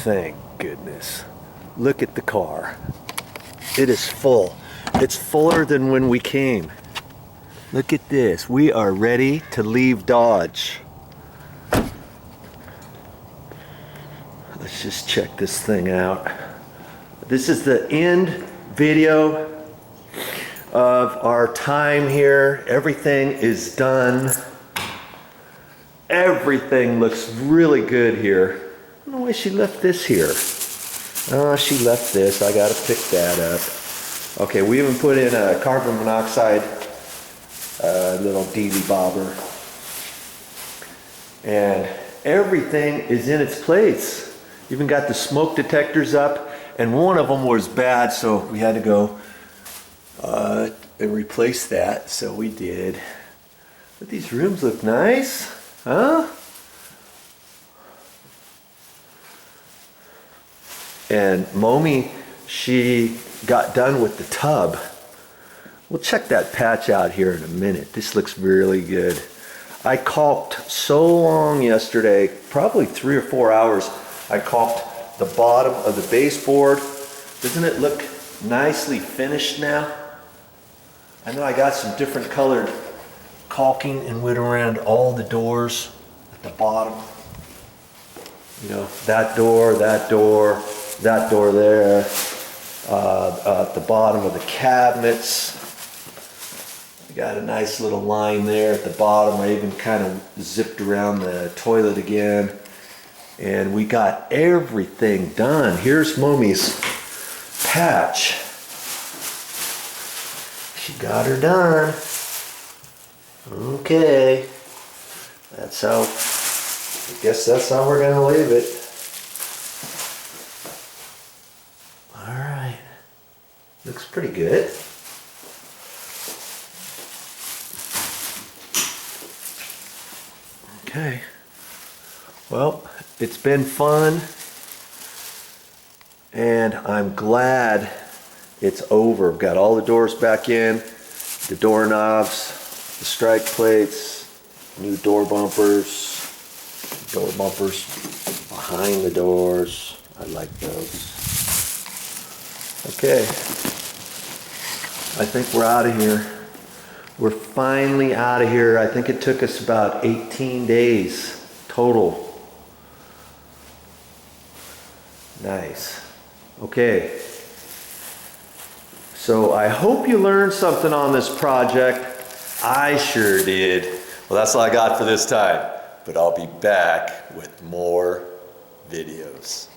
Thank goodness. Look at the car. It is full. It's fuller than when we came. Look at this. We are ready to leave Dodge. Let's just check this thing out. This is the end video of our time here. Everything is done. Everything looks really good here. I don't know why she left this here. Oh, she left this. I gotta pick that up. Okay, we even put in a carbon monoxide little dealy bobber. And everything is in its place. Even got the smoke detectors up, and one of them was bad, so we had to go and replace that. So we did. But these rooms look nice, huh? And Momi, she got done with the tub. We'll check that patch out here in a minute. This looks really good. I caulked so long yesterday, probably 3 or 4 hours. I caulked the bottom of the baseboard. Doesn't it look nicely finished now? I know I got some different colored caulking and went around all the doors at the bottom. You know, that door there, at the bottom of the cabinets. I got a nice little line there at the bottom. I even kind of zipped around the toilet again. And we got everything done. Here's Momi's patch. She got her done. Okay. That's how, I guess that's how we're gonna leave it. All right. Looks pretty good. Okay. Well, it's been fun, and I'm glad it's over. Got all the doors back in, the doorknobs, the strike plates, new door bumpers behind the doors. I like those. Okay, I think we're out of here. We're finally out of here. I think it took us about 18 days total. Nice. Okay. So I hope you learned something on this project. I sure did. Well, that's all I got for this time, but I'll be back with more videos.